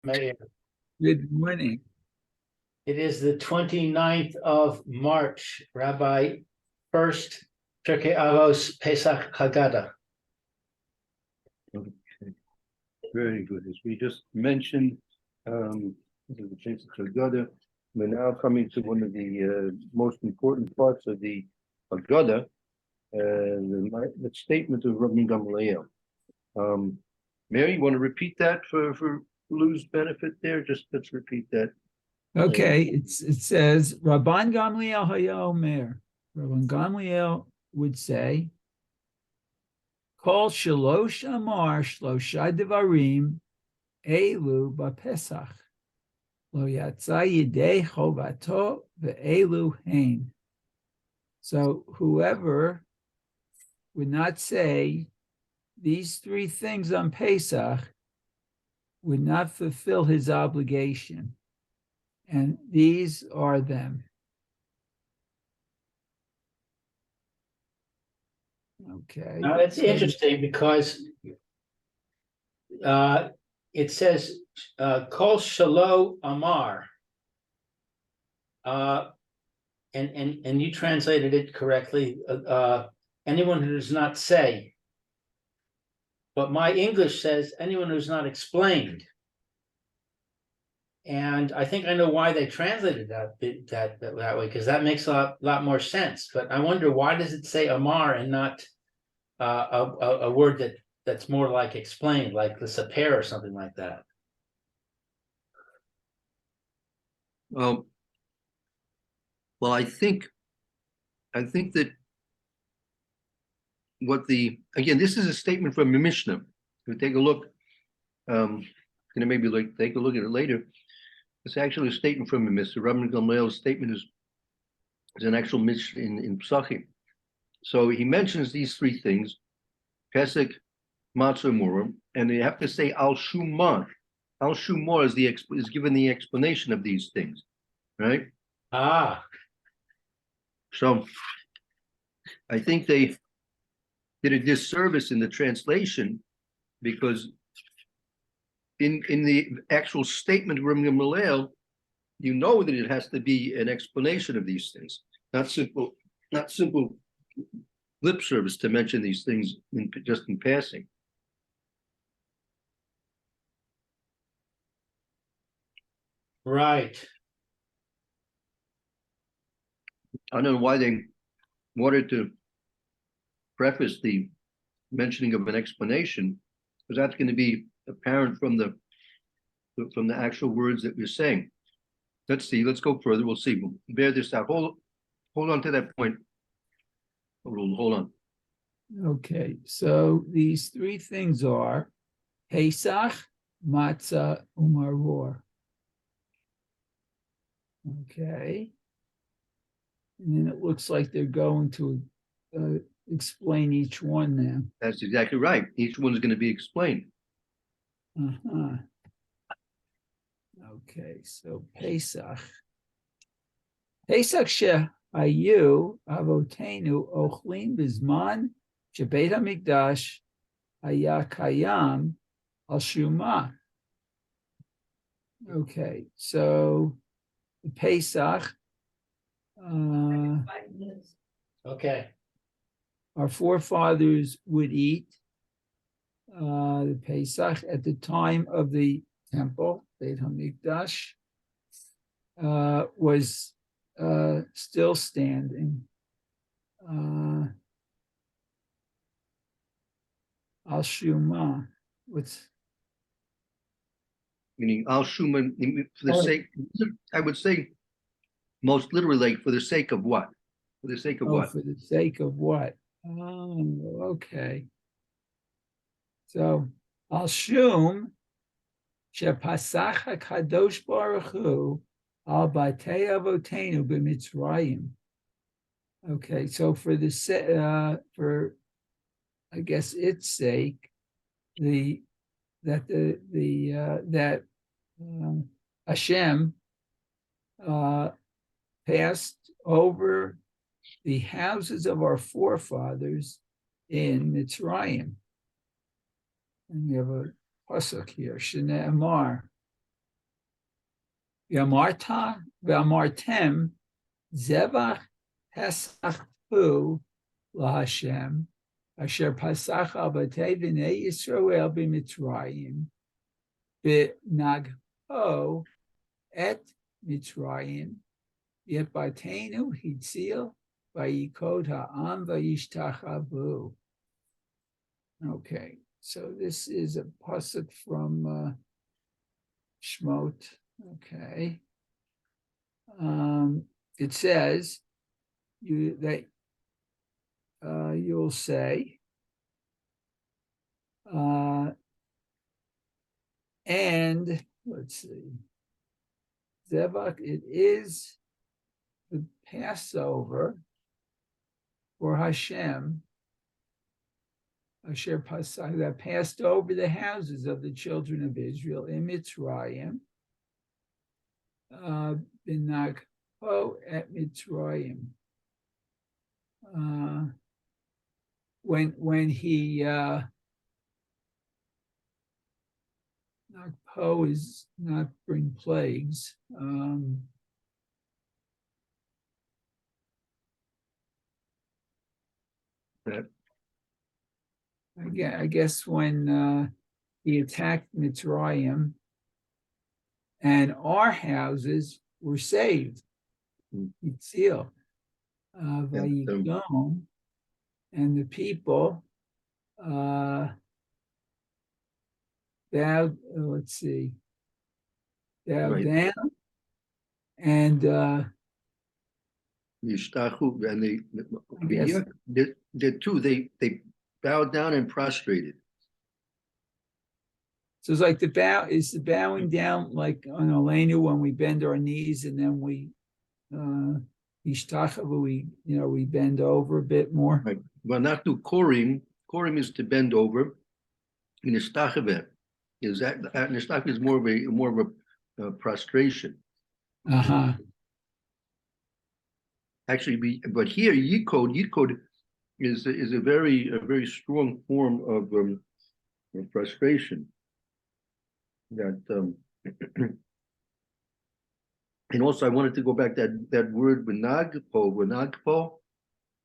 Mayor. Good morning. It is the 29th of March, Rabbi Furst, Pirkei Avos, Pesach, Hagada. Okay. Very good. As we just mentioned, the Pesach Hagada, we're now coming to one of the most important parts of the Hagada, the statement of Rabbi Gamliel. Mary, you want to repeat that for Lou's benefit there? Just let's repeat that. Okay, it says Rabban Gamliel Haya Omer. Rabban Gamliel would say, Kol shalosh amar shlosha devarim elu ba'Pesach lo yatsa yidei chovato ve'elu hein. So whoever would not say these three things on Pesach would not fulfill his obligation. And these are them. Okay. Now it's interesting because it says Kol Shalo Amar. And you translated it correctly. Anyone who does not say. But my English says anyone who's not explained. And I think I know why they translated that way, because that makes a lot more sense. But I wonder, why does it say Amar and not a word that's more like explained, like the Saper or something like that? Well, I think that again, this is a statement from the Mishna. If we take a look, maybe take a look at it later. It's actually a statement from the Mishna. Rabbi Gamliel's statement is an actual Mishna in Pesachim. So he mentions these three things: Pesach, Matzah, Murim, and they have to say Al Shumar. Al Shumar is given the explanation of these things, right? So I think they did a disservice in the translation, because in the actual statement of Rabbi Gamliel, you know that it has to be an explanation of these things, not simple lip service to mention these things just in passing. Right. I don't know why they wanted to preface the mentioning of an explanation, because that's going to be apparent from the actual words that we're saying. Let's see. Let's go further. We'll see. We'll bear this out. Hold on to that point. Hold on. Okay, so these three things are Pesach, Matzah, Umaror. Okay. And then it looks like they're going to explain each one now. That's exactly right. Each one is going to be explained. Okay, so Pesach. Pesach shehayu avotenu ochlim bizman shebeit hamikdash haya kayam al shumah. Okay, so Pesach. Okay. Our forefathers would eat the Pesach at the time of the temple. Beit HaMikdash was still standing. Al Shuma, what's Meaning Al Shuma, for the sake, I would say, most literally, for the sake of what? For the sake of what? For the sake of what? Oh, okay. So Al Shum Shepasach HaKadosh Baruch Hu Al Batei Avotenu b'Mitzrayim. Okay, so for I guess its sake, that Hashem passed over the houses of our forefathers in Mitzrayim. And we have a pasuk here, Shne'emar, V'amarta v'amartem zevach Pesach hu laHashem asher Pasach al batei v'nei Yisrael b'Mitzrayim v'nagho et Mitzrayim yetbatenu hitzil v'yikod ha'am v'yishtachavu. Okay, so this is a pasuk from Shmot. Okay. It says you'll say and let's see, Zevach, it is the Passover for Hashem, Asher Pasach, that passed over the houses of the children of Israel in Mitzrayim, Benagho at Mitzrayim. When he Nagpo is not bring plagues. I guess when he attacked Mitzrayim and our houses were saved. Yitzil, Vayigdom, and the people bowed, let's see, bowed down and Yishtachu, and guess- the two, they bowed down and prostrated. so it's like the bowing down like on Elenu when we bend our knees and then we we bend over a bit more. Right. Well, not to Korim. Korim is to bend over. In Ishtachavet is that Ishtachavet is more of a prostration. Uh-huh. Actually, but here Yikod is a very strong form of frustration. That and also I wanted to go back that word Benagpo.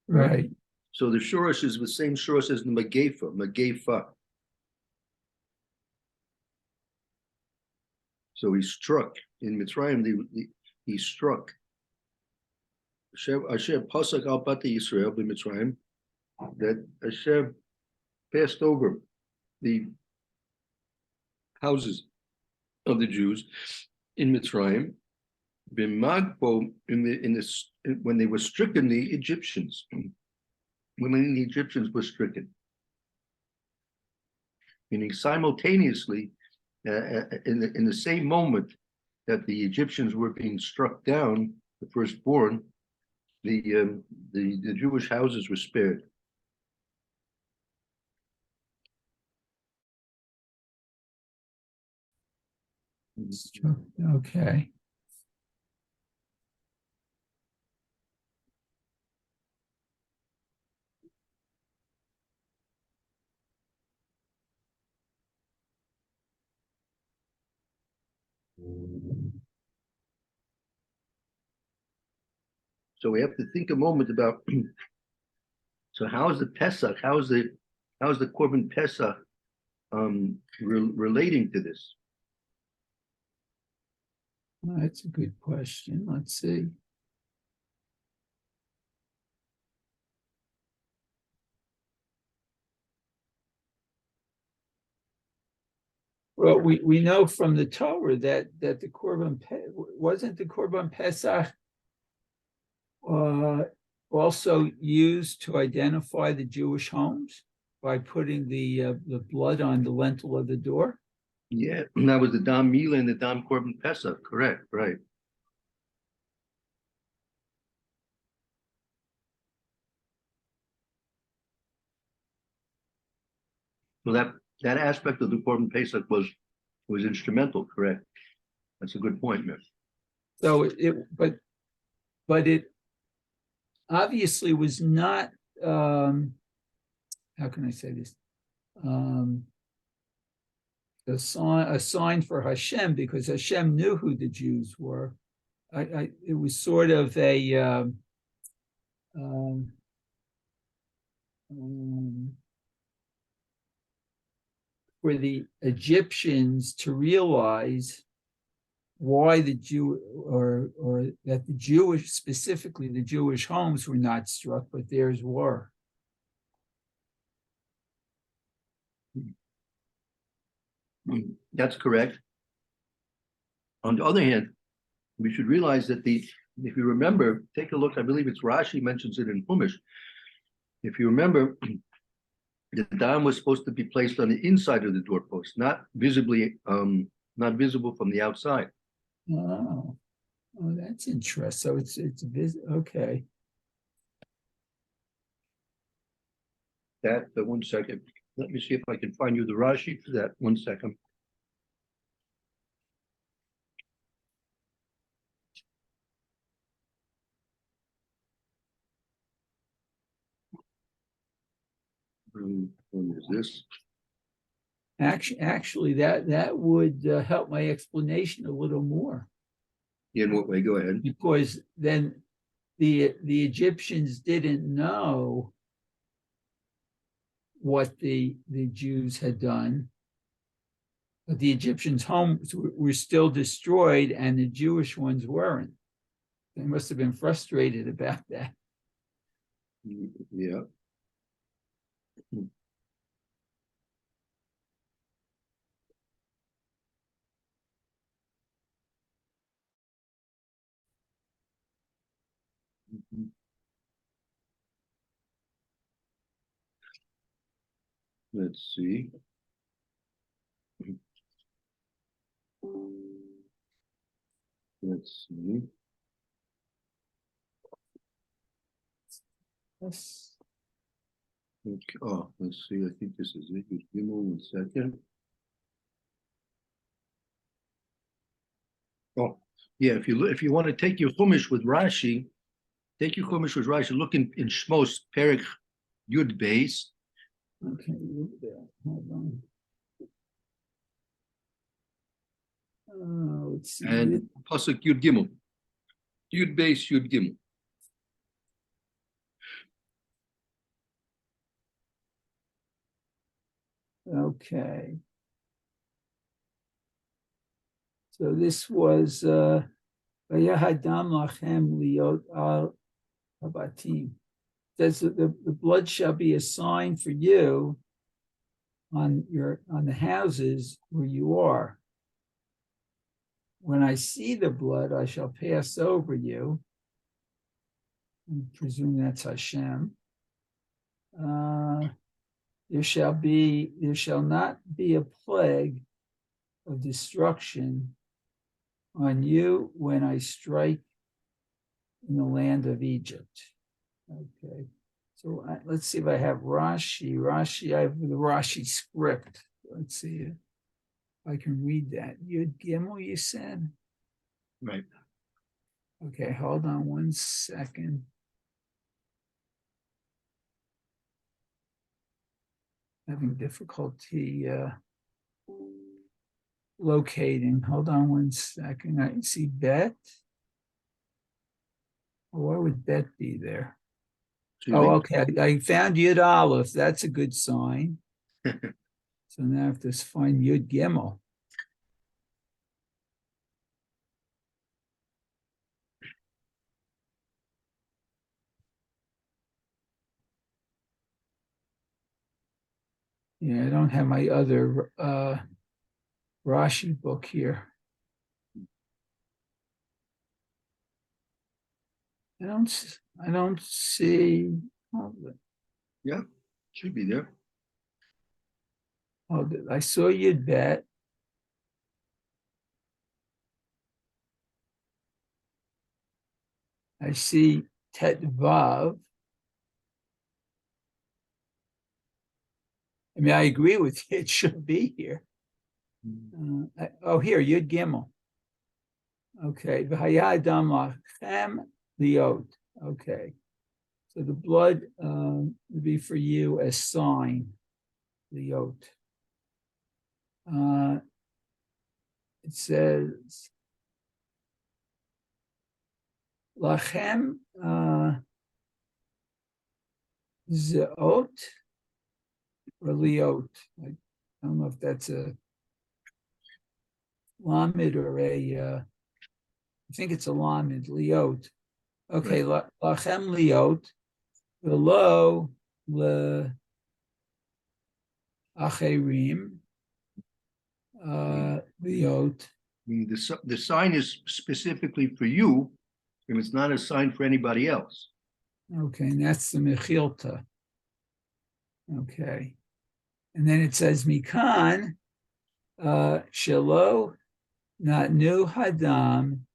Right. So the shorish is the same shorish as the Magefa. So he struck in Mitzrayim. He struck. Hashem Pasach al Bati Yisrael b'Mitzrayim, that Hashem passed over the houses of the Jews in Mitzrayim, b'Magpo when they were stricken the Egyptians, when the Egyptians were stricken, meaning simultaneously in the same moment that the Egyptians were being struck down, the firstborn, the Jewish houses were spared. Okay. So we have to think a moment about. So how is the Pesach? How's the Korban Pesach relating to this? That's a good question. Let's see. Well, we know from the Torah that the wasn't the Korban Pesach also used to identify the Jewish homes by putting the blood on the lintel of the door. Yeah, and that was the Dam Mila and the Dam Korban Pesach. Correct, right. So that aspect of the Korban Pesach was instrumental. Correct. That's a good point, Miss. So but it obviously was not. How can I say this? a sign for Hashem, because Hashem knew who the Jews were. It was sort of a um, for the Egyptians to realize why the Jew or that the Jewish, specifically the Jewish homes were not struck, but theirs were. That's correct. On the other hand, we should realize that if you remember, take a look, I believe it's Rashi mentions it in Chumash. If you remember, the dam was supposed to be placed on the inside of the doorpost, not visibly, not visible from the outside. Oh, that's interesting. So it's okay. That, 1 second. Let me see if I can find you the Rashi for that. 1 second. When is this? Actually, that would help my explanation a little more. In what way? Go ahead. Because then the Egyptians didn't know what the Jews had done, but the Egyptians' homes were still destroyed and the Jewish ones weren't. They must have been frustrated about that. Yeah. Let's see. Let's see. Yes. Okay. Oh, let's see. I think this is it. Just give me 1 second. Oh, yeah. If you want to take your Chumash with Rashi, take your Chumash with Rashi. Look in Shmos Perek Yud Beis. Okay, hold on. Let's see. And Pasuk Yud Gimel. Yud Beis Yud Gimel. Okay. So this was Vayahadam Lachem Liot Al Habatim. Says that the blood shall be a sign for you on the houses where you are. When I see the blood, I shall pass over you. I presume that's Hashem. There shall not be a plague of destruction on you when I strike in the land of Egypt. Okay, so let's see if I have Rashi. I have the Rashi script. Let's see if I can read that. Yud Gimel, you said? Right. Okay, hold on 1 second. Having difficulty locating. Hold on 1 second. I see bet. Why would bet be there? Oh, okay. I found Yud Aleph. That's a good sign. So now I have to find Yud Gimel. Yeah, I don't have my other Rashi book here. I don't see. Yeah, should be there. Oh, I saw Yud Bet. I see Tet Vav. I mean, I agree with you. It should be here. Here, Yud Gimel. Okay. V'hayadam lachem liot. Okay. So the blood would be for you a sign, liot. It says, Lachem Zeot or Liot. I don't know if that's a Lamed or I think it's a Lamed, Liot. Okay, Lachem Liot, Velo Le Acherim, Liot. The sign is specifically for you, and it's not a sign for anybody else. Okay, and that's the Mechilta. Okay. And then it says Mikan, Shelo, not new Hadam,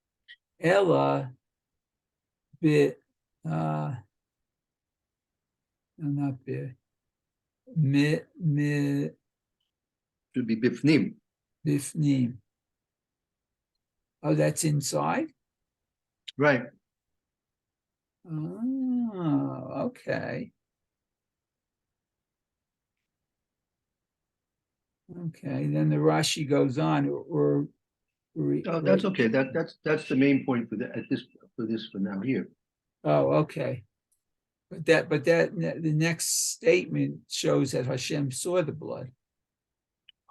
Ella, bit, no, not bit, Should be bifnim. Bifnim. Oh, that's inside? Right. Oh, okay. Okay, then the Rashi goes on, Oh, that's okay. That's the main point for this for now here. Oh, okay. But the next statement shows that Hashem saw the blood.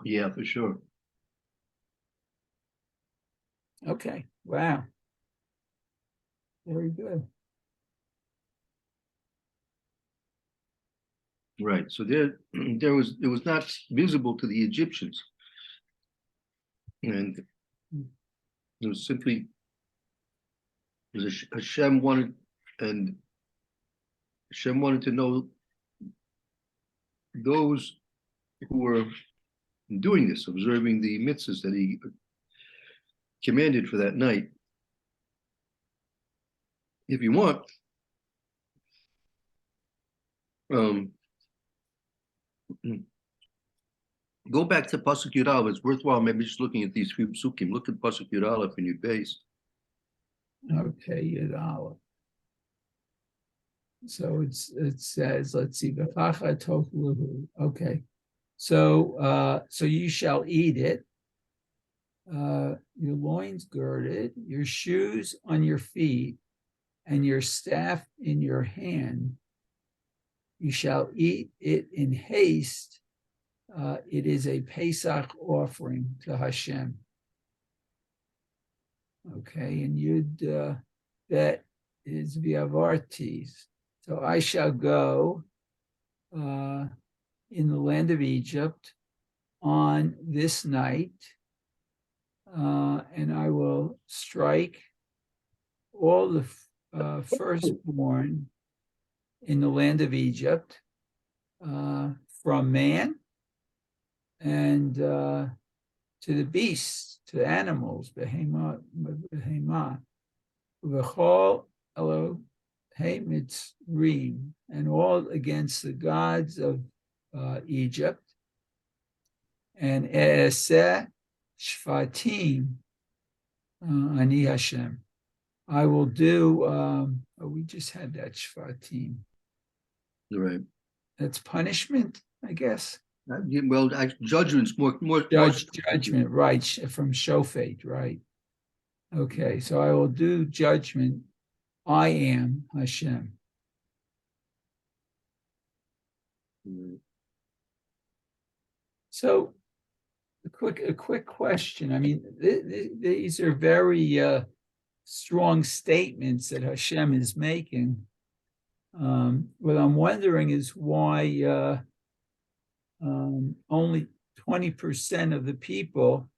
Yeah, for sure. Okay. Wow. Very good. Right. So it was not visible to the Egyptians, and it was simply Hashem wanted to know those who were doing this, observing the mitzvahs that he commanded for that night. If you want, go back to Pasuk Yud Aleph. It's worthwhile maybe just looking at these few psukim. Look at Pasuk Yud Aleph in your base. Okay, Yud Aleph. So it says, let's see, okay. So you shall eat it, your loins girded, your shoes on your feet, and your staff in your hand. You shall eat it in haste. It is a Pesach offering to Hashem. Okay, and Yud Bet is Viavartis. So I shall go in the land of Egypt on this night, and I will strike all the firstborn in the land of Egypt, from man and to the beasts, to the animals, behemah, v'chol Elohei Mitzrayim, and all against the gods of Egypt, and E'eseh Shvatim Ani Hashem. I will do, we just had that Shvatim. Right. That's punishment, I guess. Well, judgment's more Judgment, right, from Shofet, right. Okay, so I will do judgment. I am Hashem. So a quick question. I mean, these are very strong statements that Hashem is making. What I'm wondering is why only 20% of the people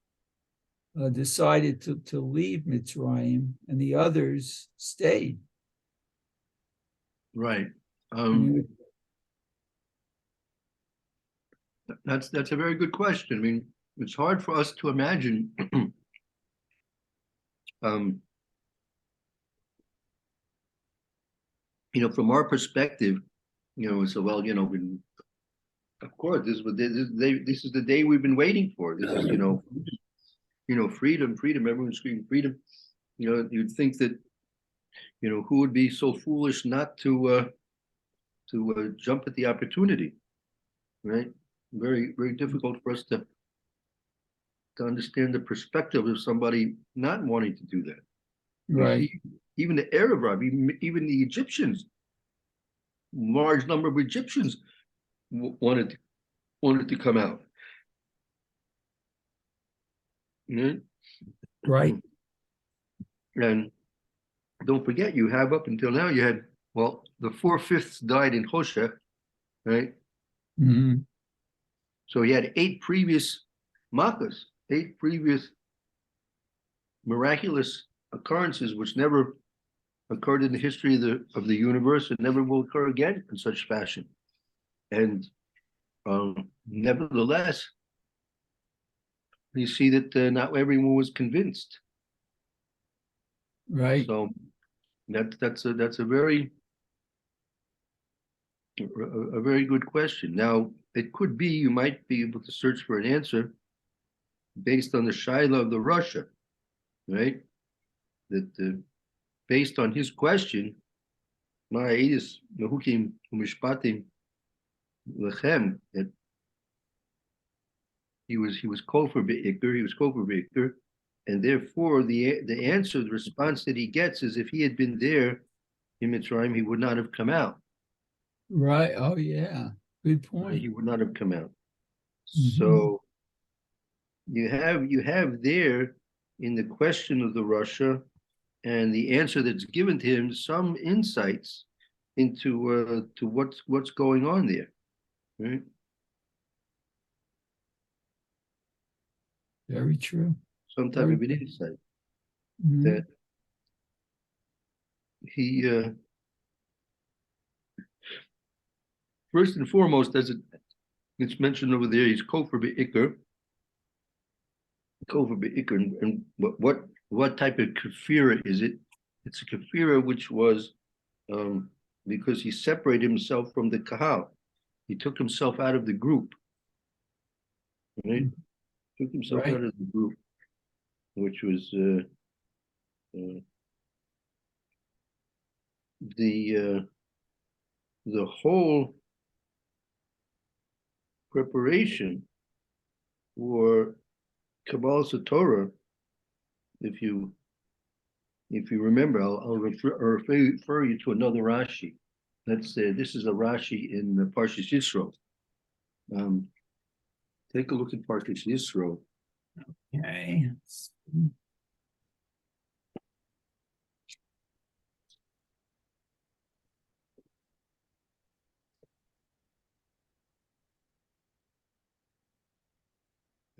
decided to leave Mitzrayim, and the others stayed. Right. That's a very good question. I mean, it's hard for us to imagine. From our perspective, so well, of course, this is the day we've been waiting for. This is, freedom. Everyone's screaming freedom. You'd think that, who would be so foolish not to jump at the opportunity, right? Very, very difficult for us to to understand the perspective of somebody not wanting to do that. You Right, see, even the Arab, even the Egyptians, large number of Egyptians wanted to come out. Yeah? right. And don't forget, you have up until now, you had, well, the 4/5 died in Hoshech, right? Mhm. So he had 8 previous makas, 8 previous miraculous occurrences, which never occurred in the history of the universe and never will occur again in such fashion. And nevertheless, you see that not everyone was convinced. Right, So that's a very good question. Now, it could be you might be able to search for an answer based on the Shaila of the Russia, right? That based on his question, Ma'idis Mehukim Umishpatim Lechem, that he was Kofer Be'ikr, he was Kofer Be'ikr, and therefore the answer, the response that he gets is if he had been there in Mitzrayim, he would not have come out. right. Oh, yeah. Good point. He would not have come out. Mhm. So you have there in the question of the Russia and the answer that's given to him some insights into to what's going on there, right? Very true. Some type Very of an true. insight Mhm. that he first and foremost, as it's mentioned over there, he's Kofer Be'ikr, and what type of kafira is it? It's a kafira which was because he separated himself from the kahal. He took himself out of the group, right? Took himself Right, out of the group, which was the whole preparation for Kabbalah Satorah. If you remember, I'll refer you to another Rashi. This is a Rashi in the Parshas Yisro. Take a look at Parshas Yisro. okay.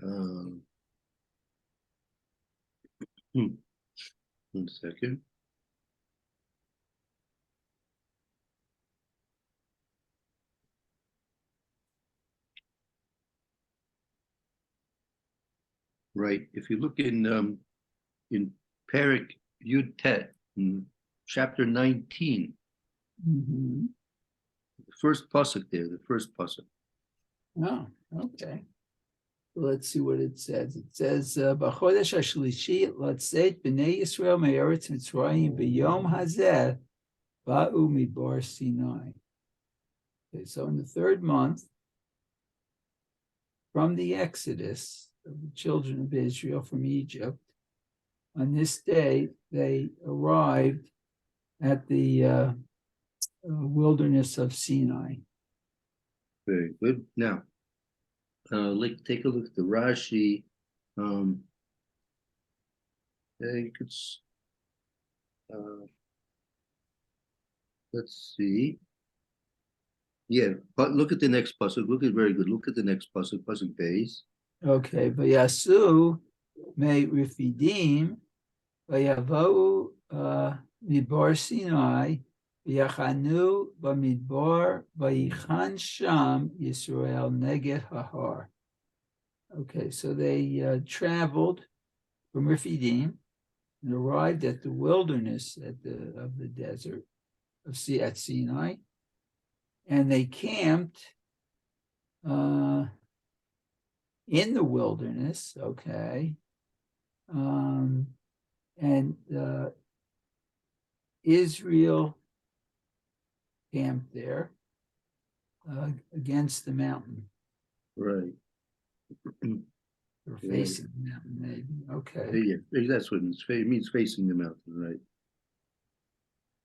Um, 1 second. Right. If you look in Perek Yud Tet, chapter 19, Mhm. the first pasuk there, the first pasuk. Oh, okay. Let's see what it says. It says, "B'chodesh hashlishi latzeit b'nei Yisrael me'eretz Mitzrayim b'yom hazeh ba'u midbar Sinai." Okay, so in the 3rd month from the Exodus of the children of Israel from Egypt, on this day they arrived at the wilderness of Sinai. Very good. Now, take a look at the Rashi. You could, let's see. Yeah, but look at the next pasuk. Look at very good. Look at the next pasuk. Pasuk base. Okay, v'yasu me rifidim v'yavou midbar Sinai v'yachanu b'midbar v'yichan sham Yisrael neged hahar. Okay, so they traveled from Rephidim and arrived at the wilderness of the desert at Sinai, and they camped in the wilderness. Okay, and Israel camped there against the mountain. Right. Or Yeah. facing the mountain, maybe, okay. Yeah, that's what it means facing the mountain, right?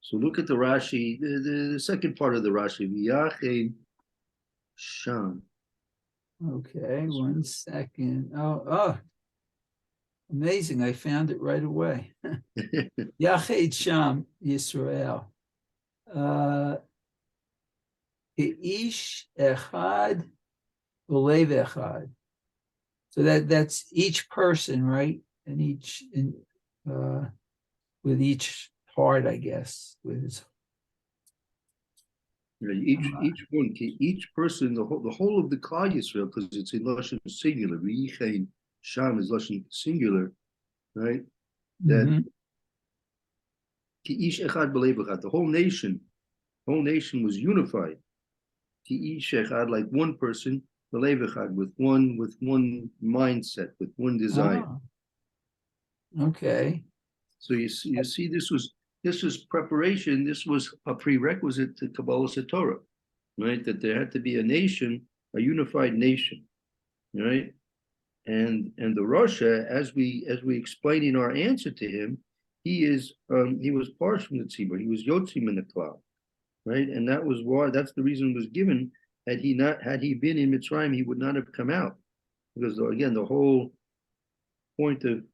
So look at the Rashi, the second part of the Rashi, V'yachein Sham. Okay, 1 second. Oh, amazing, I found it right away. Yached Sham Yisrael. Ish Echad Ulev Echad. So that's each person, right? And with each part, I guess, with his Right, each person, the whole of the Klal Yisrael, because it's in Lashon singular. V'yichein Sham is Lashon singular, right? That Mhm. ki ish echad b'lev echad, the whole nation was unified. Ki ish echad, like one person, b'lev echad, with one mindset, with one desire. Ah, okay. So you see, this was preparation. This was a prerequisite to Kabbalah Satorah, right? That there had to be a nation, a unified nation, right? And the Rasha, as we explain in our answer to him, he was part from the tzibur. He was yotzim in the cloud, right? And that's the reason it was given. Had he been in Mitzrayim, he would not have come out, because again, the whole point of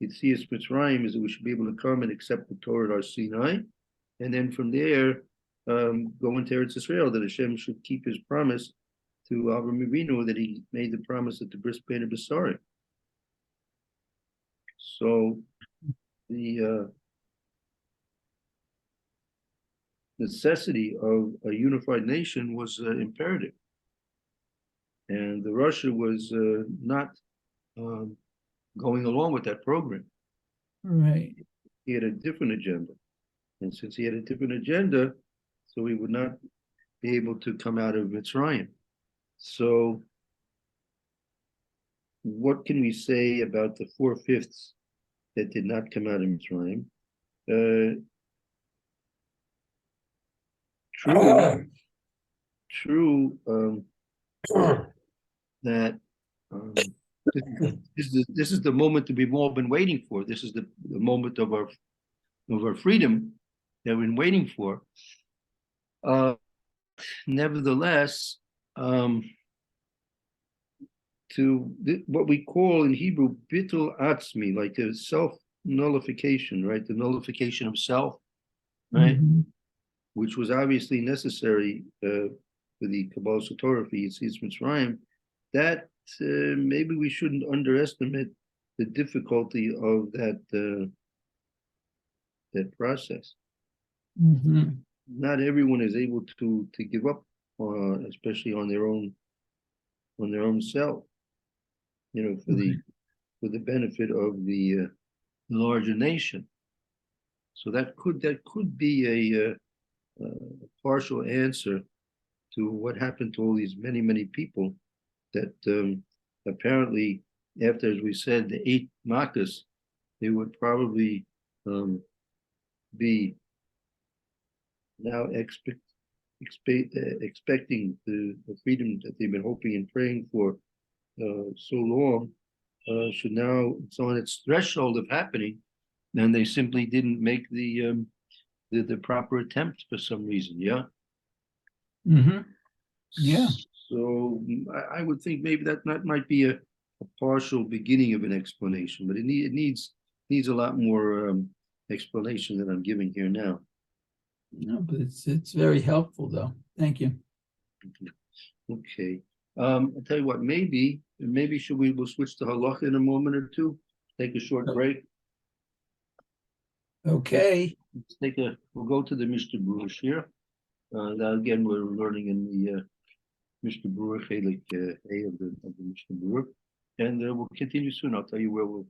Yitzias Mitzrayim is that we should be able to come and accept the Torah at our Sinai, and then from there go into Eretz Israel, that Hashem should keep his promise to Avram Avinu, that he made the promise at the bris bein Besarim. So the necessity of a unified nation was imperative, and the Russia was not going along with that program. Right. He had a different agenda, and since he had a different agenda, so he would not be able to come out of Mitzrayim. So what can we say about the 4/5 that did not come out of Mitzrayim? True that this is the moment that we've all been waiting for. This is the moment of our freedom that we've been waiting for. Nevertheless, what we call in Hebrew bitul atzmi, like a self nullification, right? The nullification of self, right? Mhm. Which was obviously necessary for the Kabbalah Satorah for Yitzias Mitzrayim. That maybe we shouldn't underestimate the difficulty of that process. Mhm. Not everyone is able to give up, especially on their own self. For the benefit of the larger nation. So that could be a partial answer to what happened to all these many people that apparently, after, as we said, the 8 Makkahs, they would probably be now expecting the freedom that they've been hoping and praying for so long, should now, it's on its threshold of happening, and they simply didn't make the proper attempt for some reason. Yeah. Mhm. Yeah. So I would think maybe that might be a partial beginning of an explanation, but it needs a lot more explanation than I'm giving here now. No, but it's very helpful though. Thank you. Okay. I'll tell you what, maybe we'll switch to halacha in a moment or two. Take a short break. Okay. We'll go to the Mishna Berura here. Now again, we're learning in the Mishna Berura Chelik A of the Mishna Berura, and we'll continue soon. I'll tell you where we'll